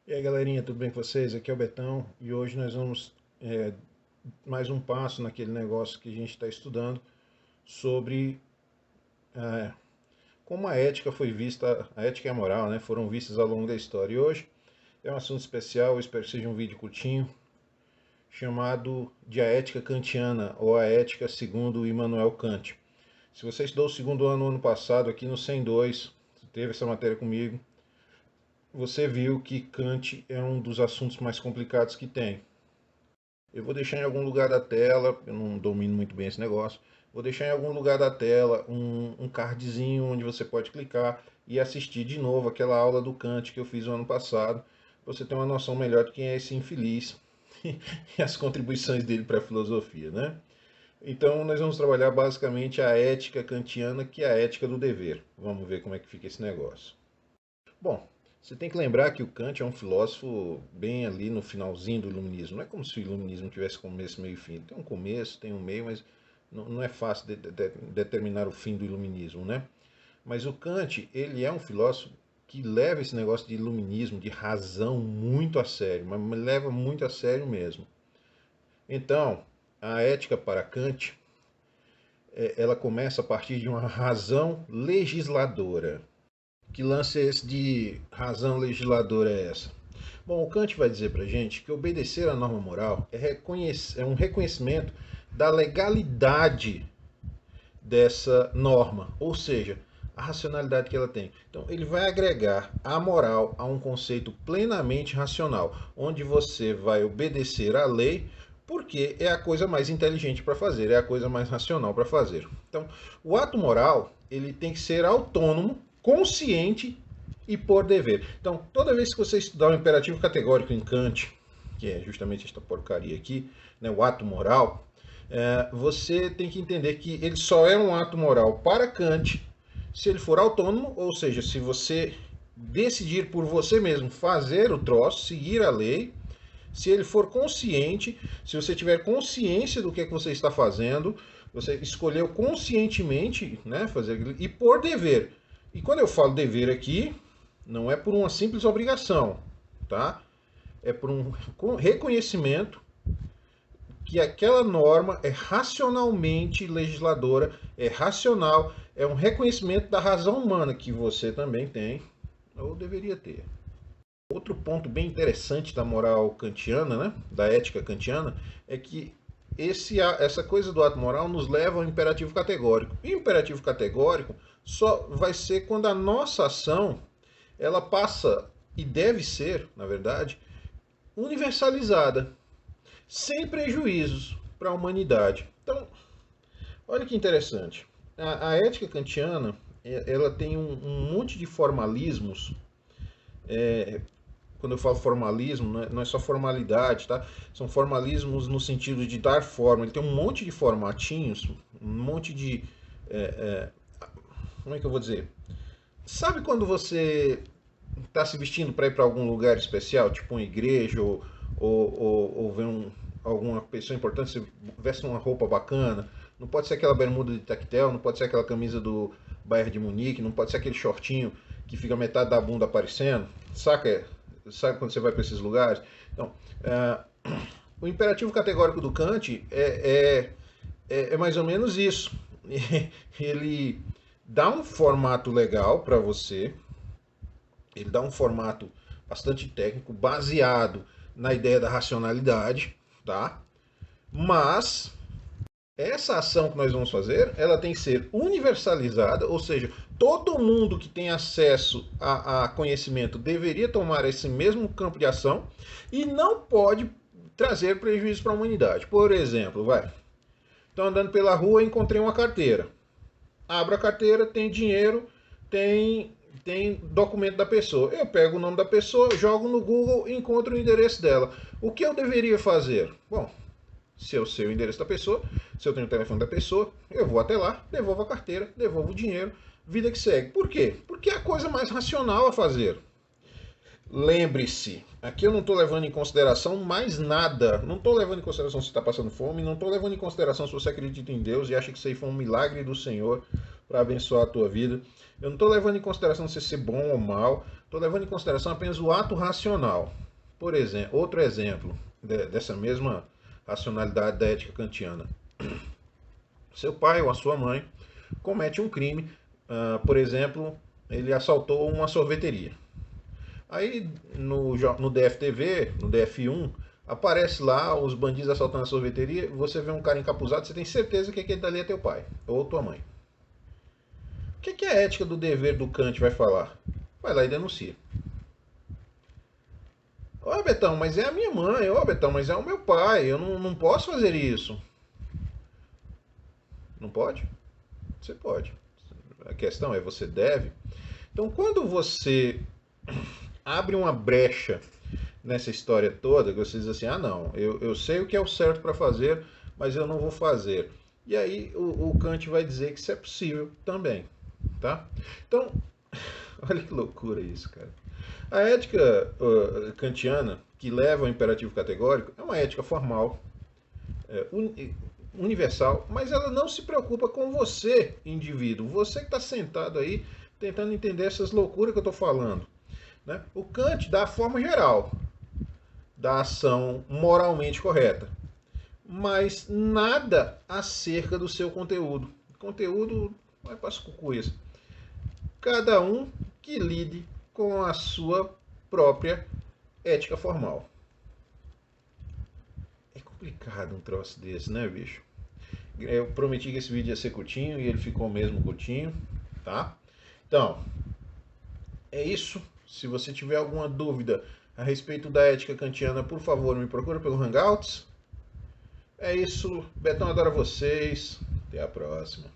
E aí galerinha, tudo bem com vocês? Aqui é o Betão e hoje nós vamos mais um passo naquele negócio que a gente está estudando sobre é, como a ética foi vista, a ética e a moral, né, foram vistas ao longo da história. E hoje é um assunto especial, eu espero que seja um vídeo curtinho, chamado de a ética kantiana ou a ética segundo Immanuel Kant. Se você estudou o segundo ano passado aqui no 102, teve essa matéria comigo, você viu que Kant é um dos assuntos mais complicados que tem. Eu vou deixar em algum lugar da tela, eu não domino muito bem esse negócio, vou deixar em algum lugar da tela um cardzinho onde você pode clicar e assistir de novo aquela aula do Kant que eu fiz no ano passado, para você ter uma noção melhor de quem é esse infeliz e as contribuições dele para a filosofia, né? Então nós vamos trabalhar basicamente a ética kantiana, que é a ética do dever. Vamos ver como é que fica esse negócio. Bom, você tem que lembrar que o Kant é um filósofo bem ali no finalzinho do iluminismo. Não é como se o iluminismo tivesse começo, meio e fim. Tem um começo, tem um meio, mas não é fácil de determinar o fim do iluminismo, né? Mas o Kant, ele é um filósofo que leva esse negócio de iluminismo, de razão, muito a sério, mas leva muito a sério mesmo. Então, a ética para Kant, ela começa a partir de uma razão legisladora. Que lance é esse de razão legisladora é essa? Bom, o Kant vai dizer para a gente que obedecer à norma moral é um reconhecimento da legalidade dessa norma, ou seja, a racionalidade que ela tem. Então, ele vai agregar a moral a um conceito plenamente racional, onde você vai obedecer à lei porque é a coisa mais inteligente para fazer, é a coisa mais racional para fazer. Então, o ato moral, ele tem que ser autônomo, consciente e por dever. Então, toda vez que você estudar o imperativo categórico em Kant, que é justamente esta porcaria aqui, né, o ato moral, você tem que entender que ele só é um ato moral para Kant se ele for autônomo, ou seja, se você decidir por você mesmo fazer o troço, seguir a lei, se ele for consciente, se você tiver consciência do que você está fazendo, você escolheu conscientemente, né, fazer e por dever. E quando eu falo dever aqui, não é por uma simples obrigação, tá? É por um reconhecimento que aquela norma é racionalmente legisladora, é racional, é um reconhecimento da razão humana que você também tem, ou deveria ter. Outro ponto bem interessante da moral kantiana, né, da ética kantiana, é que essa coisa do ato moral nos leva ao imperativo categórico. E o imperativo categórico só vai ser quando a nossa ação ela passa e deve ser, na verdade, universalizada, sem prejuízos para a humanidade. Então, olha que interessante. A ética kantiana ela tem um monte de formalismos. Quando eu falo formalismo, não é só formalidade, tá? São formalismos no sentido de dar forma. Ele tem um monte de formatinhos, um monte de. Como é que eu vou dizer? Sabe quando você está se vestindo para ir para algum lugar especial, tipo uma igreja ou ver alguma pessoa importante, você veste uma roupa bacana, não pode ser aquela bermuda de tactel, não pode ser aquela camisa do Bayern de Munique, não pode ser aquele shortinho que fica metade da bunda aparecendo, saca? Sabe quando você vai para esses lugares? Então, o imperativo categórico do Kant é mais ou menos isso. Ele dá um formato legal para você, ele dá um formato bastante técnico, baseado na ideia da racionalidade, tá? Mas essa ação que nós vamos fazer, ela tem que ser universalizada, ou seja, todo mundo que tem acesso a conhecimento deveria tomar esse mesmo campo de ação e não pode trazer prejuízo para a humanidade. Por exemplo, estou andando pela rua e encontrei uma carteira. Abro a carteira, tem dinheiro, tem documento da pessoa. Eu pego o nome da pessoa, jogo no Google e encontro o endereço dela. O que eu deveria fazer? Bom, se eu sei o endereço da pessoa, se eu tenho o telefone da pessoa, eu vou até lá, devolvo a carteira, devolvo o dinheiro, vida que segue. Por quê? Porque é a coisa mais racional a fazer. Lembre-se, aqui eu não estou levando em consideração mais nada. Não estou levando em consideração se está passando fome, não estou levando em consideração se você acredita em Deus e acha que isso aí foi um milagre do Senhor para abençoar a tua vida. Eu não estou levando em consideração você ser bom ou mal, estou levando em consideração apenas o ato racional. Por exemplo, outro exemplo dessa mesma racionalidade da ética kantiana. Seu pai ou a sua mãe comete um crime, por exemplo, ele assaltou uma sorveteria. Aí no DFTV, no DF1, aparece lá os bandidos assaltando a sorveteria, você vê um cara encapuzado, você tem certeza que aquele dali é teu pai ou tua mãe. O que a ética do dever do Kant vai falar? Vai lá e denuncia. Ó, Betão, mas é a minha mãe. Ó, Betão, mas é o meu pai. Eu não posso fazer isso. Não pode? Você pode. A questão é, você deve. Então, quando você abre uma brecha nessa história toda, que você diz assim, ah não, eu sei o que é o certo para fazer, mas eu não vou fazer. E aí o Kant vai dizer que isso é possível também, tá? Então, olha que loucura isso, cara. A ética kantiana, que leva ao imperativo categórico, é uma ética formal, universal, mas ela não se preocupa com você, indivíduo. Você que está sentado aí tentando entender essas loucuras que eu estou falando. Né? O Kant dá a forma geral da ação moralmente correta, mas nada acerca do seu conteúdo. Conteúdo vai para as cucuias. Cada um que lide com a sua própria ética formal. É complicado um troço desse, né, bicho? Eu prometi que esse vídeo ia ser curtinho e ele ficou mesmo curtinho, tá? Então, é isso. Se você tiver alguma dúvida a respeito da ética kantiana, por favor, me procura pelo Hangouts. É isso. Betão adora vocês. Até a próxima.